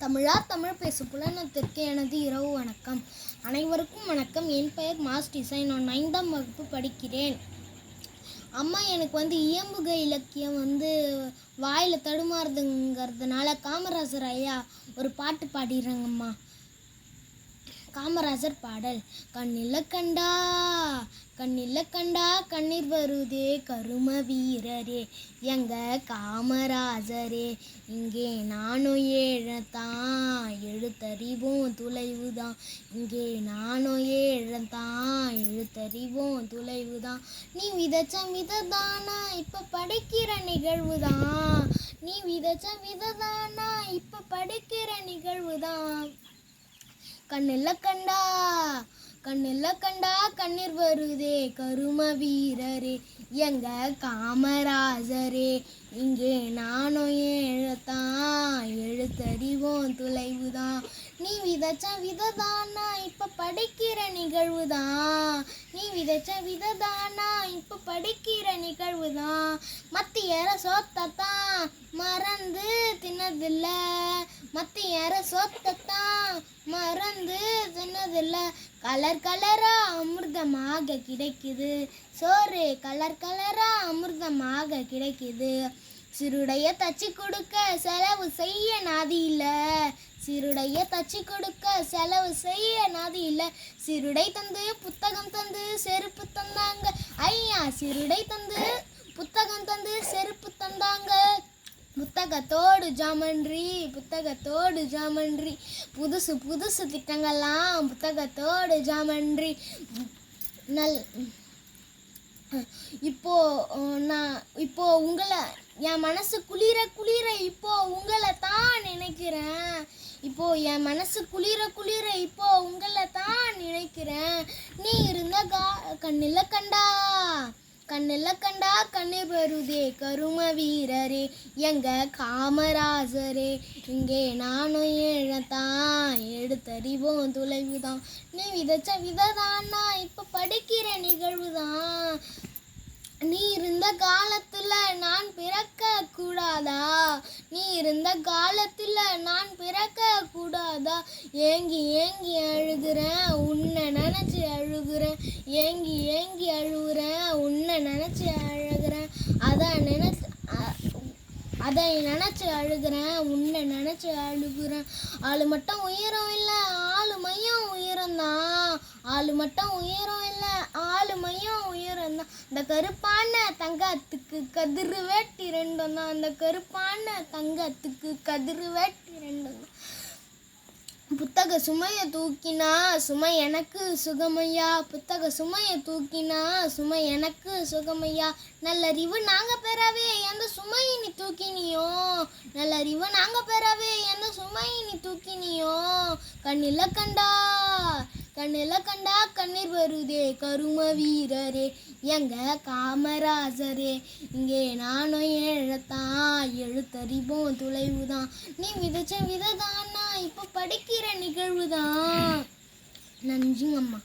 தமிழா தமிழ் பேசும் புலனத்திற்கு எனது இரவு வணக்கம். அனைவருக்கும் வணக்கம். என் பெயர் மாஸ் டிசைன். நான் 9ஆம் வகுப்பு படிக்கிறேன். அம்மா எனக்கு இயம்புக இலக்கியம் வாயில் தடுமாறுதுங்கிறதுனால காமராசர் ஐயா ஒரு பாட்டு பாடிடுறாங்கம்மா. காமராசர் பாடல். கண்ணில கண்டா கண்ணில கண்டா கண்ணீர் வருதே கரும வீரரே எங்க காமராஜரே, இங்கே நானும் ஏழத்தான் எழுத்தறிவோம் துளைவுதான், இங்கே நானும் ஏழத்தான் எழுத்தறிவோம் துளைவுதான், நீ விதைச்ச விததானா இப்ப படிக்கிற நிகழ்வுதான், நீ விதைச்ச விததானா இப்ப படிக்கிற நிகழ்வுதான். கண்ணில கண்டா கண்ணில கண்டா கண்ணீர் வருதே கரும வீரரே எங்க காமராஜரே, இங்கே நானும் ஏழத்தான் எழுத்தறிவோம் துளைவுதான், நீ விதைச்ச விததானா இப்ப படிக்கிற நிகழ்வுதான், நீ விதைச்ச விததானா இப்ப படிக்கிற நிகழ்வுதான். மத்திய சொத்தத்தான் மறந்து தின்னதில்ல, மத்திய சொத்தத்தான் மறந்து தின்னதில்ல, கலர் கலரா அமிர்தமாக கிடைக்குது சோறு, கலர் கலரா அமிர்தமாக கிடைக்குது. சிறுடைய தச்சு கொடுக்க செலவு செய்ய நாதி இல்ல, சிறுடைய தச்சு கொடுக்க செலவு செய்ய நாதி இல்ல, சிறுடை தந்து புத்தகம் தந்து செருப்பு தந்தாங்க ஐயா, சிறுடை தந்து புத்தகம் தந்து செருப்பு தந்தாங்க, புத்தகத்தோடு ஜாமன்றி புத்தகத்தோடு ஜாமன்றி, புதுசு புதுசு திட்டங்கள்லாம் புத்தகத்தோடு ஜாமன்றி. இப்போ உங்களை என் மனசு குளிர குளிர இப்போ உங்களை தான் நினைக்கிறேன், இப்போ என் மனசு குளிர குளிர இப்போ உங்களை தான் நினைக்கிறேன், நீ இருந்த கண்ணில கண்டா கண்ணில கண்டா கண்ணீர் வருதே கரும வீரரே எங்க காமராஜரே, இங்கே நானும் ஏழத்தான் எடுத்தறிவோம் துளைவுதான், நீ விதைச்ச விததானா இப்ப படிக்கிற நிகழ்வுதான், நீ இருந்த காலத்துல நான் பிறக்க கூடாதா, நீ இருந்த காலத்துல நான் பிறக்க கூடாதா, ஏங்கி ஏங்கி அழுகிறேன் உன்னை நினைச்சு அழுகிறேன், ஏங்கி ஏங்கி அழுகிறேன் உன்னை நினைச்சு அழுகிறேன், அதை நினைச்சு அழுகிறேன் உன்னை நினைச்சு அழுகிறேன். ஆளு மட்டும் உயரம் இல்லை ஆளுமையும் உயரம்தான், ஆளு மட்டும் உயரம் இல்லை ஆளுமையும் உயரம்தான், இந்த கருப்பான தங்கத்துக்கு கதிர் வேட்டி ரெண்டும் தான், அந்த கருப்பான தங்கத்துக்கு கதிர் வேட்டி ரெண்டும் தான். புத்தக சுமையை தூக்கினா சுமை எனக்கு சுகமையா, புத்தக சுமையை தூக்கினா சுமை எனக்கு சுகமையா, நல்லறிவு நாங்க பெறவே எந்த சுமையை நீ தூக்கினியோ, நல்லறிவு நாங்க பெறவே எந்த சுமையை நீ தூக்கினியோ, கண்ணில கண்டா கண்ணில கண்டா கண்ணீர் வருதே கரும வீரரே எங்க காமராஜரே, இங்கே நானும் ஏழத்தான் எழுத்தறிவோம் துளைவுதான், நீ விதைச்ச விததானா இப்ப படிக்கிற நிகழ்வுதான். நன்றிங்கம்மா.